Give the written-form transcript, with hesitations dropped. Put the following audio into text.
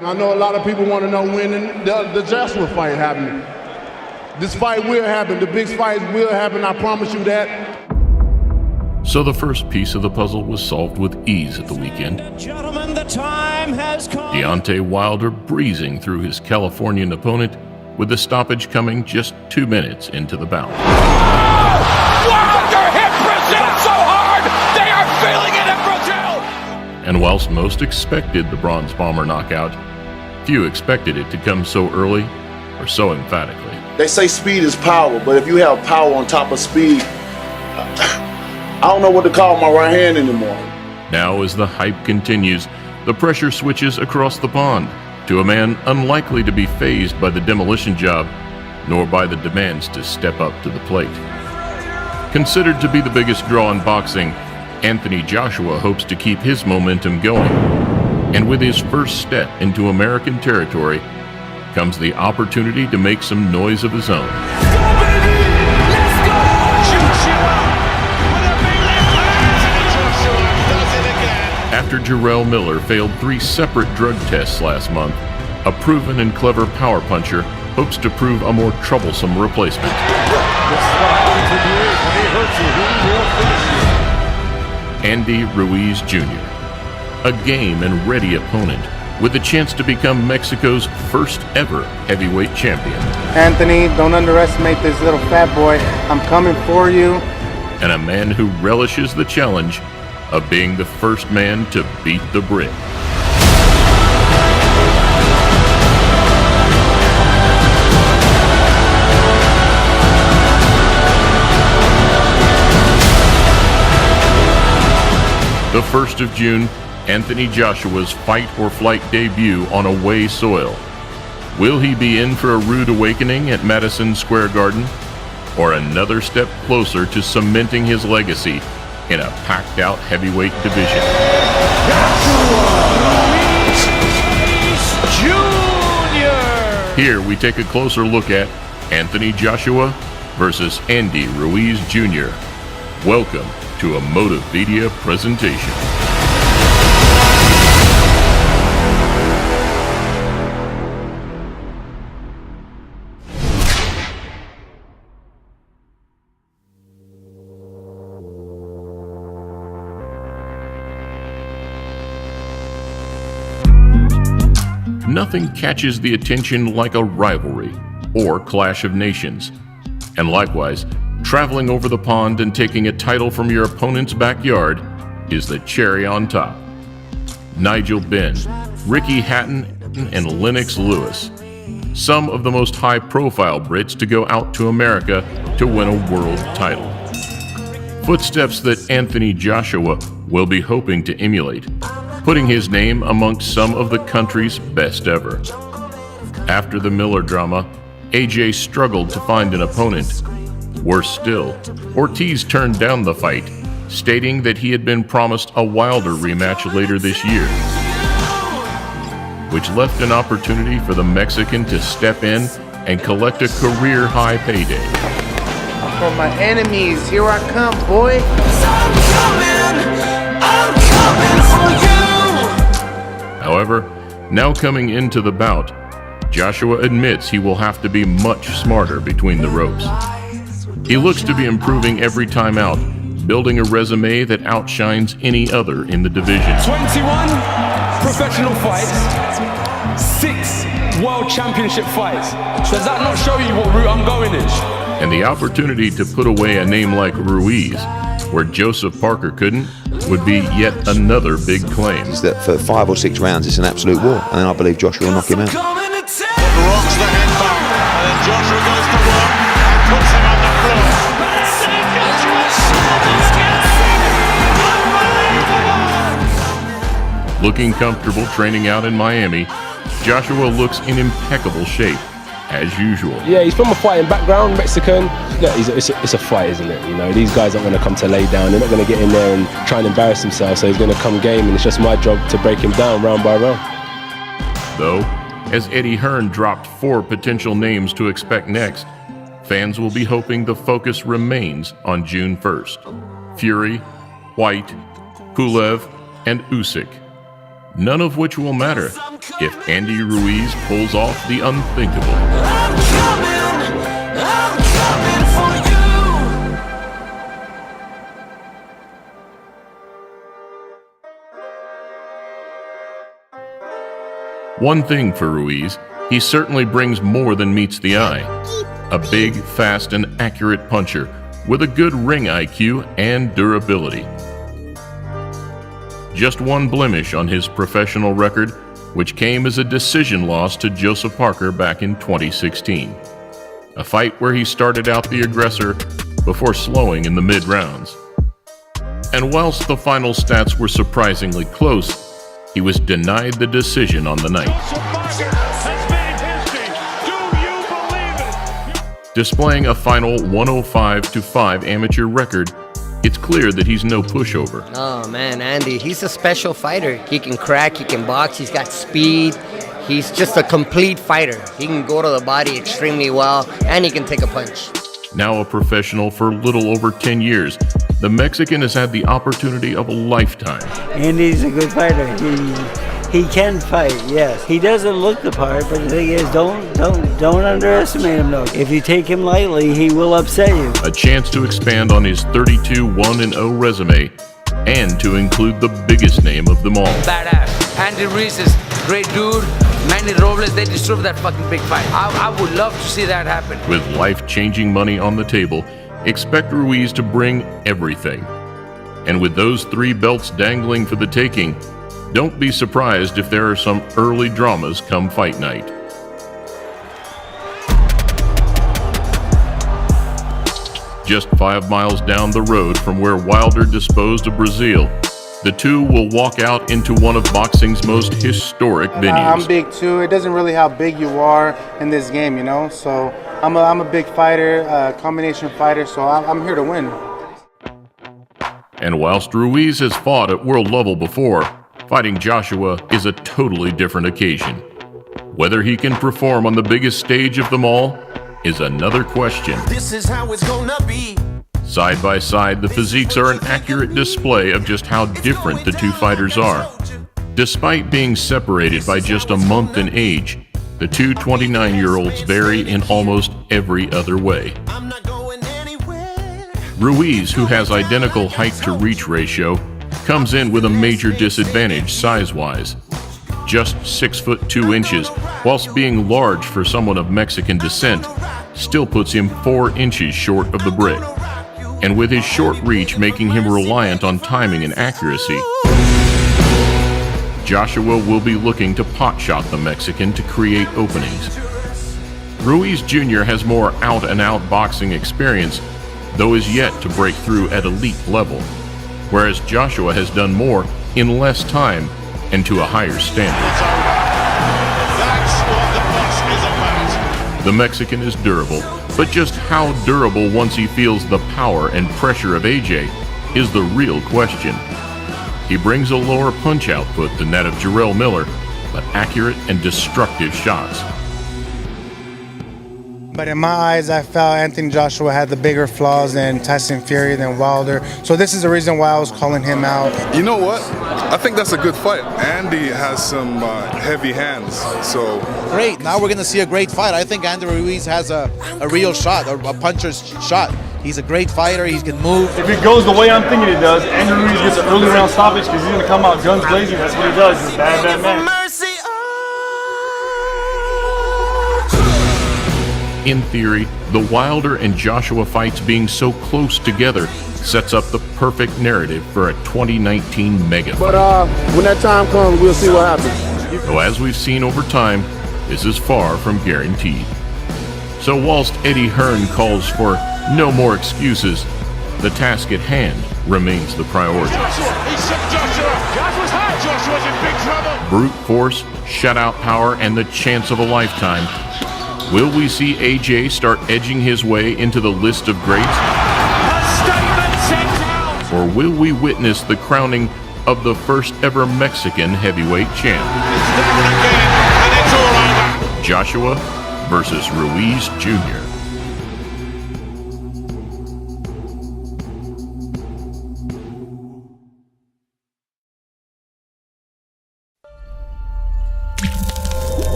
I know a lot of people want to know when the Joshua fight happened. This fight will happen. The big fight will happen. I promise you that. So the first piece of the puzzle was solved with ease at the weekend. Gentlemen, the time has come. Deontay Wilder breezing through his Californian opponent, with the stoppage coming just 2 minutes into the bout. Wilder hit Brazil so hard, they are feeling it in Brazil! And whilst most expected the Bronze Bomber knockout, few expected it to come so early or so emphatically. They say speed is power, but if you have power on top of speed, I don't know what to call my right hand anymore. Now as the hype continues, the pressure switches across the pond to a man unlikely to be fazed by the demolition job, nor by the demands to step up to the plate. Considered to be the biggest draw in boxing, Anthony Joshua hopes to keep his momentum going. And with his first step into American territory comes the opportunity to make some noise of his own. After Jarrell Miller failed 3 separate drug tests last month, a proven and clever power puncher hopes to prove a more troublesome replacement. Andy Ruiz Jr., a game and ready opponent with a chance to become Mexico's first ever heavyweight champion. Anthony, don't underestimate this little fat boy. I'm coming for you. And a man who relishes the challenge of being the first man to beat the Brit. The 1st of June, Anthony Joshua's fight or flight debut on away soil. Will he be in for a rude awakening at Madison Square Garden, or another step closer to cementing his legacy in a packed-out heavyweight division? Ruiz Jr. Here we take a closer look at Anthony Joshua versus Andy Ruiz Jr. Welcome to a Motivedia presentation. Nothing catches the attention like a rivalry or clash of nations. And likewise, traveling over the pond and taking a title from your opponent's backyard is the cherry on top. Nigel Benn, Ricky Hatton, and Lennox Lewis, some of the most high-profile Brits to go out to America to win a world title. Footsteps that Anthony Joshua will be hoping to emulate, putting his name amongst some of the country's best ever. After the Miller drama, AJ struggled to find an opponent. Worse still, Ortiz turned down the fight, stating that he had been promised a Wilder rematch later this year, which left an opportunity for the Mexican to step in and collect a career-high payday. For my enemies, here I come, boy. I'm coming for you. However, now coming into the bout, Joshua admits he will have to be much smarter between the ropes. He looks to be improving every time out, building a resume that outshines any other in the division. 21 professional fights, 6 world championship fights. Does that not show you what route I'm going in? And the opportunity to put away a name like Ruiz, where Joseph Parker couldn't, would be yet another big claim. Is that for 5 or 6 rounds it's an absolute war, and then I believe Joshua will knock him out. Rocks the head back, and then Joshua goes to work and puts him on the floor. Looking comfortable training out in Miami, Joshua looks in impeccable shape, as usual. Yeah, he's from a fighting background, Mexican. Look, it's a fight, isn't it? You know, these guys aren't going to come to lay down. They're not going to get in there and try and embarrass himself. So he's going to come game, and it's just my job to break him down round by round. Though, as Eddie Hearn dropped 4 potential names to expect next, fans will be hoping the focus remains on June 1st. Fury, White, Pulev, and Usyk. None of which will matter, if Andy Ruiz pulls off the unthinkable. I'm coming for you. One thing for Ruiz, he certainly brings more than meets the eye. A big, fast, and accurate puncher with a good ring IQ and durability. Just one blemish on his professional record, which came as a decision loss to Joseph Parker back in 2016. A fight where he started out the aggressor before slowing in the mid-rounds. And whilst the final stats were surprisingly close, he was denied the decision on the night. Displaying a final 105-5 amateur record, it's clear that he's no pushover. Oh man, Andy, he's a special fighter. He can crack, he can box, he's got speed. He's just a complete fighter. He can go to the body extremely well, and he can take a punch. Now a professional for little over 10 years, the Mexican has had the opportunity of a lifetime. Andy's a good fighter. He can fight, yes. He doesn't look the part, but the thing is, don't underestimate him though. If you take him lightly, he will upset you. A chance to expand on his 32-1-0 resume, and to include the biggest name of them all. Badass. Andy Ruiz is a great dude. Manny Robles, they deserve that fucking big fight. I would love to see that happen. With life-changing money on the table, expect Ruiz to bring everything. And with those 3 belts dangling for the taking, don't be surprised if there are some early dramas come fight night. Just 5 miles down the road from where Wilder disposed of Brazil, the two will walk out into one of boxing's most historic venues. I'm big too. It doesn't really how big you are in this game, you know. So I'm a big fighter, combination fighter. So I'm here to win. And whilst Ruiz has fought at world level before, fighting Joshua is a totally different occasion. Whether he can perform on the biggest stage of them all is another question. This is how it's gonna be. Side by side, the physiques are an accurate display of just how different the two fighters are. Despite being separated by just a month in age, the two 29-year-olds vary in almost every other way. Ruiz, who has identical height-to-reach ratio, comes in with a major disadvantage size-wise. Just 6 foot 2 inches, whilst being large for someone of Mexican descent, still puts him 4 inches short of the brick. And with his short reach making him reliant on timing and accuracy, Joshua will be looking to potshot the Mexican to create openings. Ruiz Jr. has more out-and-out boxing experience, though is yet to break through at elite level, whereas Joshua has done more in less time and to a higher standard. The Mexican is durable, but just how durable once he feels the power and pressure of AJ is the real question. He brings a lower punch output than that of Jarrell Miller, but accurate and destructive shots. But in my eyes, I felt Anthony Joshua had the bigger flaws than Tyson Fury, than Wilder. So this is the reason why I was calling him out. You know what? I think that's a good fight. Andy has some heavy hands, so... Great, now we're going to see a great fight. I think Andy Ruiz has a real shot, a puncher's shot. He's a great fighter, he can move. If it goes the way I'm thinking it does, Andy Ruiz gets an early round stoppage because he's going to come out guns blazing. That's what he does. He's a bad, bad man. In theory, the Wilder and Joshua fights being so close together sets up the perfect narrative for a 2019 mega fight. But when that time comes, we'll see what happens. Though as we've seen over time, this is far from guaranteed. So whilst Eddie Hearn calls for no more excuses, the task at hand remains the priority. Joshua's hot. Joshua's in big trouble. Brute force, shutout power, and the chance of a lifetime. Will we see AJ start edging his way into the list of greats? Or will we witness the crowning of the first ever Mexican heavyweight champ? Joshua versus Ruiz Jr.